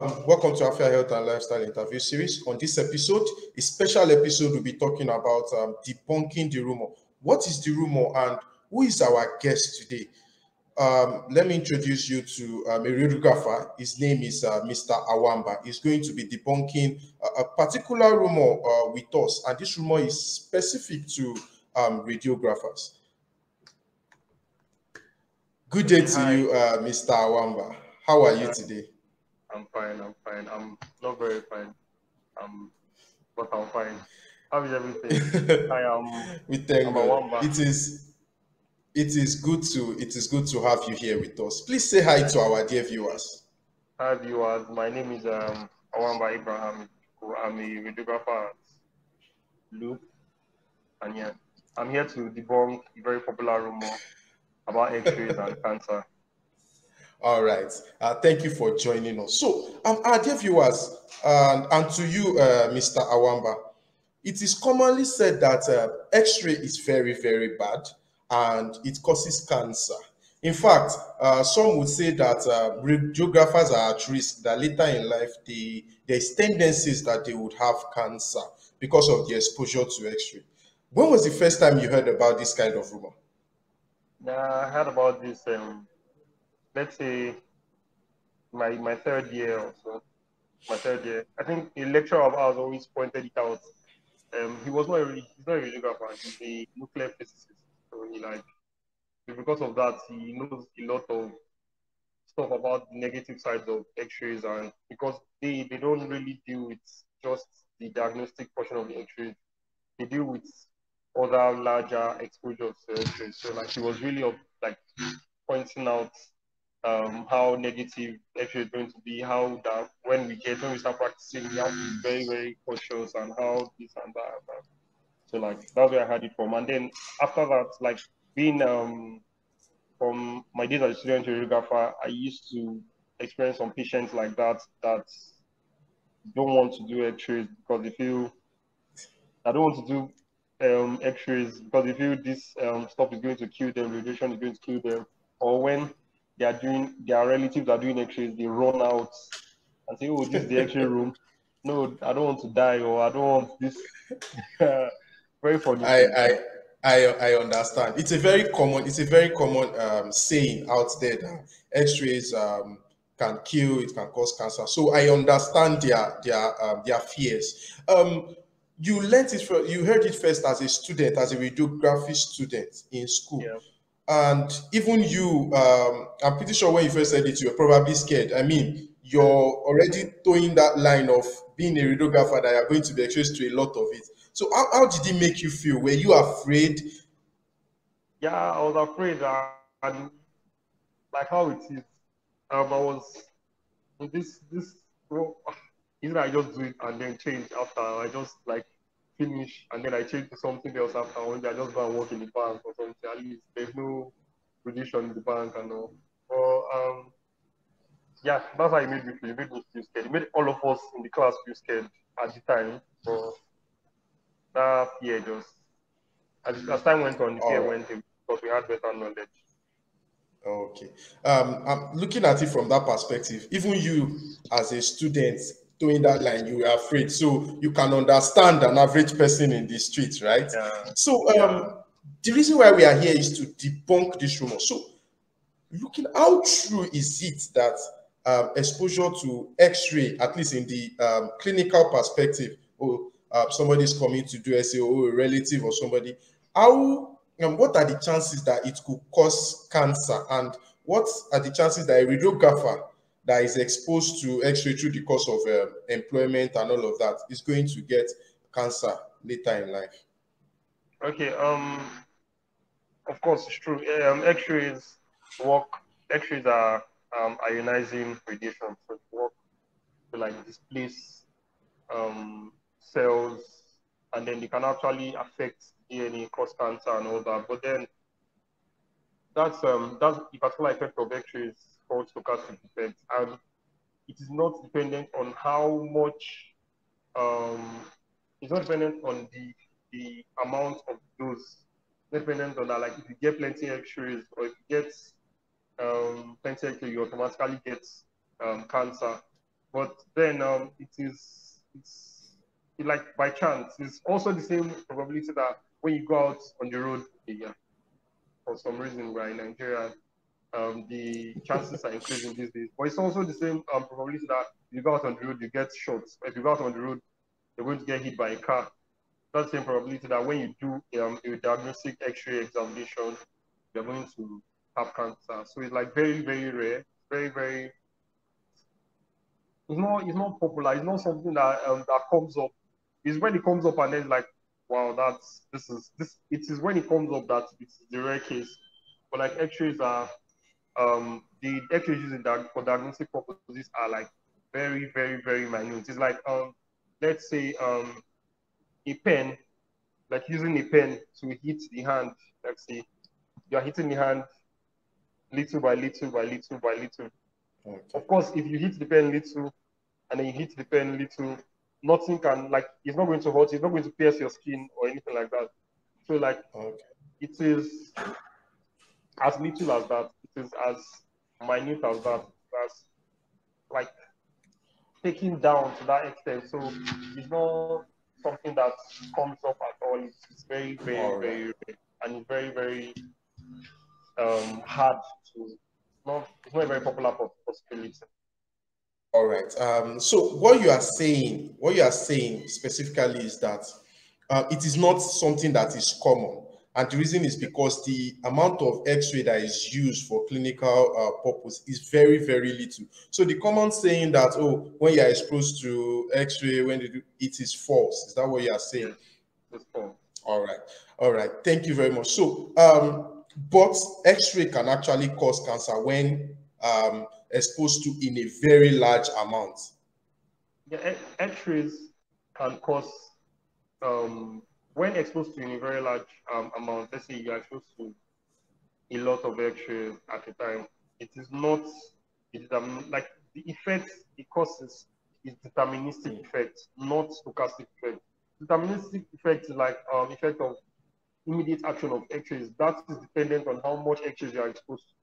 Welcome to Afia Health and Lifestyle Interview Series. On this episode, a special episode, we'll be talking about debunking the rumor. What is the rumor and who is our guest today? Let me introduce you to a radiographer. His name is Mr. Awamba. He's going to be debunking a particular rumor with us, and this rumor is specific to radiographers. Good day to you, Mr. Awamba. How are you today? I'm fine. I'm not very fine. But I'm fine. How is everything? We thank I'm God. Awamba. It is good to have you here with us. Please say hi to our dear viewers. Hi viewers. My name is Awamba Abraham. I'm a radiographer at Loop, and yeah, I'm here to debunk a very popular rumor about X-rays and cancer. All right. Thank you for joining us. So, our dear viewers, and to you, Mr. Awamba, it is commonly said that X-ray is very, very bad and it causes cancer. In fact, some would say that radiographers are at risk that later in life there's tendencies that they would have cancer because of the exposure to X-ray. When was the first time you heard about this kind of rumor? I heard about this. Let's say my third year or so. My third year. I think a lecturer of ours always pointed it out. He's not a radiographer. He's a nuclear physicist. So because of that, he knows a lot of stuff about the negative sides of X-rays, and because they don't really deal with just the diagnostic portion of the X-rays, they deal with other larger exposures to X-rays. So he was really pointing out how negative X-ray is going to be, how that when we start practicing, we have to be very, very cautious, and how this and that. And that. So that's where I had it from. And then after that, being from my days as a student radiographer, I used to experience some patients like that don't want to do X-rays because they feel I don't want to do X-rays because they feel this stuff is going to kill them, radiation is going to kill them, or when their relatives are doing X-rays, they run out and say, "Oh, this is the X-ray room." No, I don't want to die, or I don't want this. Very funny. I understand. It's a very common saying out there that X-rays can kill, it can cause cancer. So I understand their fears. You heard it first as a student, as a radiography student in school. Yeah. And even you, I'm pretty sure when you first said it, you were probably scared. I mean, you're already towing that line of being a radiographer that you're going to be exposed to a lot of it. So how did it make you feel? Were you afraid? Yeah, I was afraid, and like how it is, I was in this. Well, either I just do it and then change after. I just finish and then I change to something else after. One day I just go and work in the bank or something. At least there's no position in the bank and all. But yeah, that's how it made me feel. It made me feel scared. It made all of us in the class feel scared at the time. But that fear just as time went on, the fear went away because we had better knowledge. Okay. I'm looking at it from that perspective. Even you, as a student, doing that line, you were afraid. So you can understand an average person in the street, right? Yeah. So the reason why we are here is to debunk this rumor. So looking, how true is it that exposure to X-ray, at least in the clinical perspective, or somebody's coming to do SA, or a relative or somebody, what are the chances that it could cause cancer, and what are the chances that a radiographer that is exposed to X-ray through the course of employment and all of that is going to get cancer later in life? Okay. Of course, it's true. X-rays work. X-rays are ionizing radiation, so it work to displace cells, and then they can actually affect DNA, cause cancer, and all that. But then that's the particular effect of X-rays called stochastic effect, and it is not dependent on how much. It's not dependent on the amount of dose. Dependent on that, if you get plenty X-rays or if you get plenty X-rays, you automatically get cancer. But then it's like by chance. It's also the same probability that when you go out on the road, yeah, for some reason we're in Nigeria, the chances are increasing these days. But it's also the same probability that you go out on the road, you get shot. If you go out on the road, you're going to get hit by a car. That's the same probability that when you do a diagnostic X-ray examination, you're going to have cancer. So it's like very, very rare. Very, very. It's not popular. It's not something that comes up. It's when it comes up and then it's like, wow, this. It is when it comes up that it's the rare case. But like X-rays are the X-rays used for diagnostic purposes are like very, very, very minute. It's like let's say a pen, like using a pen to hit the hand. Let's say you're hitting the hand little by little by little by little. Okay. Of course, if you hit the pen little and then you hit the pen little, nothing can like it's not going to hurt, it's not going to pierce your skin or anything like that. So like Okay. it is as little as that, it is as minute as that, as like taken down to that extent. So it's not something that comes up at all. It's very, very, All right. very rare. And it's very, very hard to it's not a very popular possibility. All right. So what you are saying specifically is that it is not something that is common, and the reason is because the amount of X-ray that is used for clinical purpose is very, very little. So the common saying that when you are exposed to X-ray, it is false. Is that what you are saying? Yes, that's all. All right. All right. Thank you very much. So, but X-ray can actually cause cancer when exposed to in a very large amount. Yeah, X-rays can cause when exposed to in a very large amount. Let's say you're exposed to a lot of X-rays at a time. It is not it is like the effect it causes is deterministic effect, not stochastic effect. Deterministic effect is like effect of immediate action of X-rays. That is dependent on how much X-rays you are exposed to.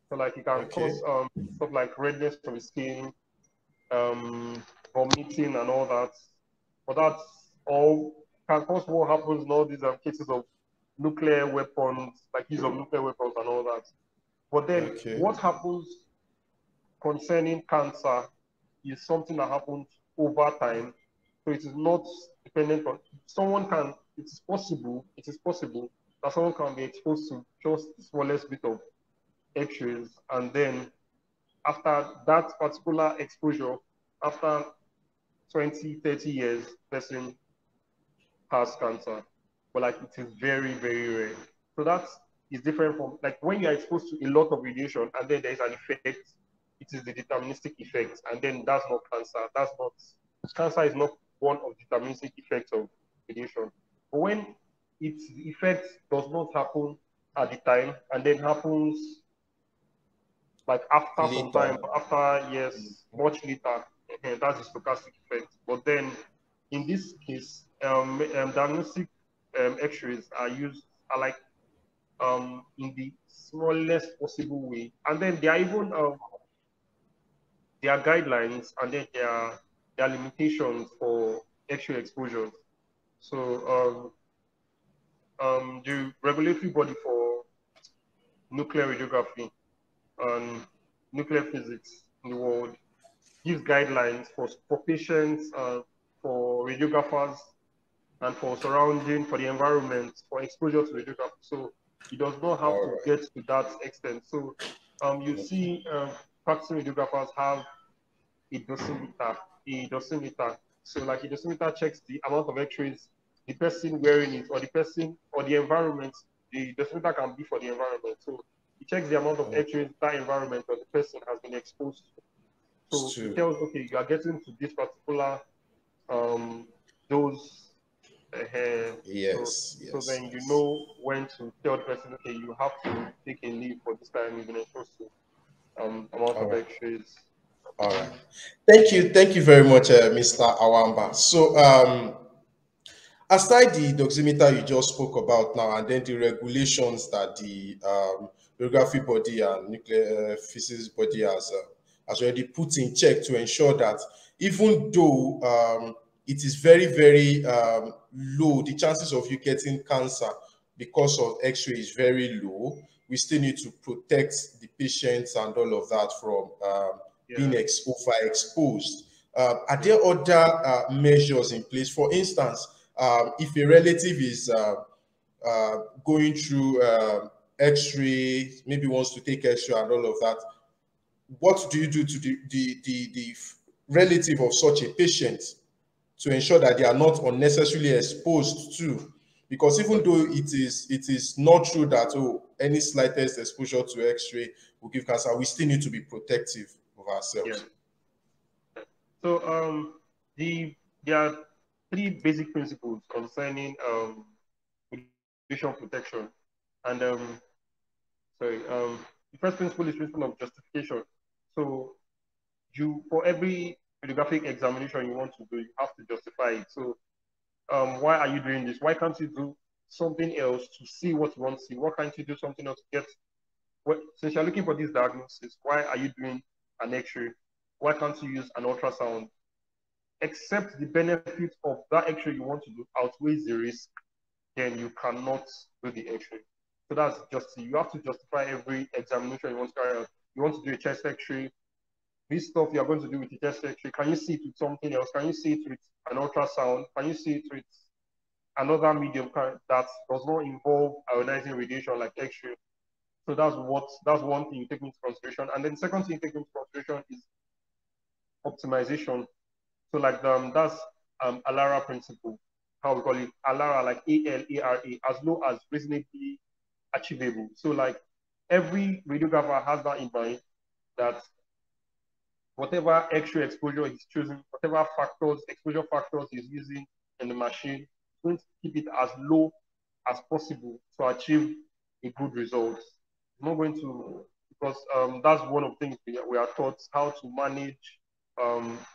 So like it can Okay. cause stuff like redness of the skin, vomiting and all that. But that's all can cause what happens in all these cases of nuclear weapons, like use of nuclear weapons and all that. But then Okay. what happens concerning cancer is something that happens over time. So it is not dependent on someone can it is possible that someone can be exposed to just the smallest bit of X-rays and then after that particular exposure, after 20, 30 years, person has cancer. But like it is very, very rare. So that is different from like when you are exposed to a lot of radiation and then there is an effect, it is the deterministic effect. And then that's not cancer. That's not cancer is not one of the deterministic effects of radiation. But when its effect does not happen at the time and then happens like after some time, Later. after years, much later, that's the stochastic effect. But then in this case, diagnostic X-rays are like in the smallest possible way, and then there are even there are guidelines, and then there are limitations for X-ray exposures. So the regulatory body for nuclear radiography and nuclear physics in the world gives guidelines for patients, for radiographers, and for the environment, for exposure to radiography. So it does not have All to right. get to that extent. So you Okay. see practicing radiographers have a dosimeter, So like a dosimeter checks the amount of X-rays the person wearing it or the person or the environment. The dosimeter can be for the environment. So it checks the amount of X-rays that environment or the person has been exposed to. So it Stu. tells, okay, you are getting to this particular dose. So, Yes. so Yes. then you Yes. know when to tell the person, okay, you have to take a leave for this time. You've been exposed to amount All of right. X-rays. All right. Thank you. Thank you very much, Mr. Awamba. So, aside the doximeter you just spoke about now, and then the regulations that the radiography body and nuclear physics body has has already put in check to ensure that even though it is very, very low, the chances of you getting cancer because of X-ray is very low, we still need to protect the patients and all of that from being overexposed. Are there other measures in place? For instance, if a relative is going through X-ray, maybe wants to take X-ray and all of that, what do you do to the relative of such a patient to ensure that they are not unnecessarily exposed to? Because even though it is not true that any slightest exposure to X-ray will give cancer, we still need to be protective of ourselves. So there are three basic principles concerning radiation protection, and the first principle is principle of justification. So for every radiographic examination you want to do, you have to justify it. So why are you doing this? Why can't you do something else to see what you want to see? Why can't you do something else to get? Since you're looking for this diagnosis, why are you doing an X-ray? Why can't you use an ultrasound? Except the benefit of that X-ray you want to do outweighs the risk, then you cannot do the X-ray. So that's just, you have to justify every examination you want to carry out. You want to do a chest X-ray, this stuff you're going to do with the chest X-ray, can you see it with something else? Can you see it with an ultrasound? Can you see it with another medium that does not involve ionizing radiation like X-ray? So that's one thing you take into consideration. And then the second thing you take into consideration is optimization. So like that's ALARA principle, how we call it, ALARA, like ALARA, as low as reasonably achievable. So like every radiographer has that in mind, that whatever X-ray exposure he's choosing, whatever exposure factors he's using in the machine, he's going to keep it as low as possible to achieve a good result. He's not going to, because that's one of the things we are taught, how to manage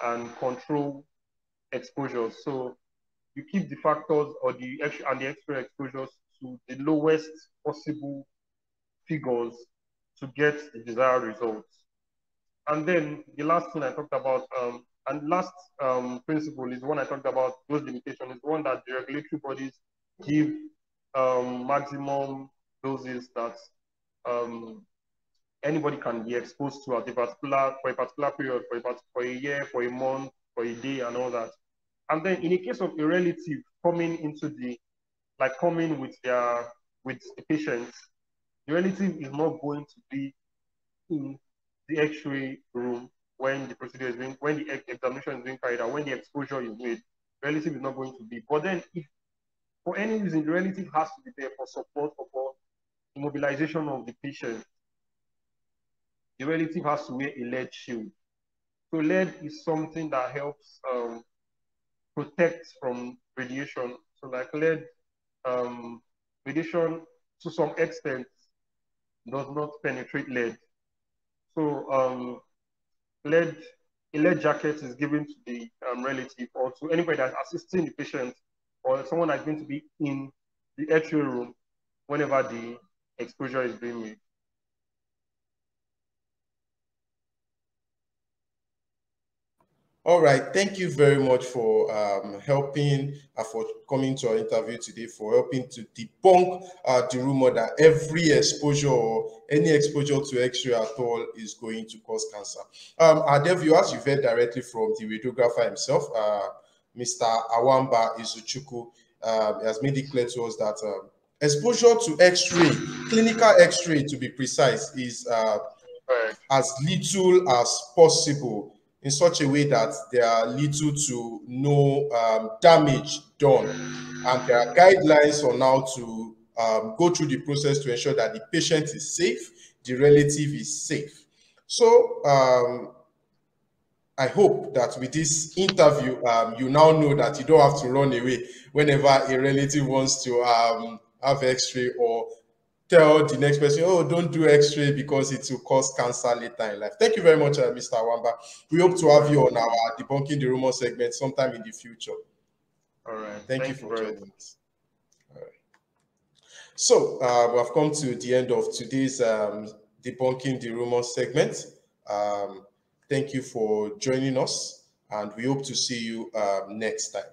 and control exposures. So you keep the factors or the X-ray exposures to the lowest possible figures to get the desired results. And then the last thing I talked about, and last principle is one I talked about, those limitations, is one that the regulatory bodies give maximum doses that anybody can be exposed to at a particular, for a particular period, for a year, for a month, for a day, and all that. And then in the case of a relative coming into coming with a patient, the relative is not going to be in the X-ray room when the procedure is being, when the examination is being carried out, when the exposure is made. The relative is not going to be. But then if for any reason the relative has to be there for support or for immobilization of the patient, the relative has to wear a lead shield. So lead is something that helps protect from radiation. So like lead, radiation to some extent does not penetrate lead. So a lead jacket is given to the relative or to anybody that's assisting the patient or someone that's going to be in the X-ray room whenever the exposure is being made. All right, thank you very much for helping, for coming to our interview today, for helping to debunk the rumor that every exposure or any exposure to X-ray at all is going to cause cancer. Our dear viewers, you've heard directly from the radiographer himself, Mr. Awamba Izuchukwu. Has made it clear to us that exposure to X-ray, clinical X-ray to be precise, is as little as possible, in such a way that there are little to no damage done. And there are guidelines on how to go through the process to ensure that the patient is safe, the relative is safe. So I hope that with this interview, you now know that you don't have to run away whenever a relative wants to have X-ray, or tell the next person, oh, don't do X-ray because it will cause cancer later in life. Thank you very much, Mr. Wamba. We hope to have you on our Debunking the Rumor segment sometime in the future. All right. Thank you for joining us. All right. So we have come to the end of today's Debunking the Rumor segment. Thank you for joining us, and we hope to see you next time.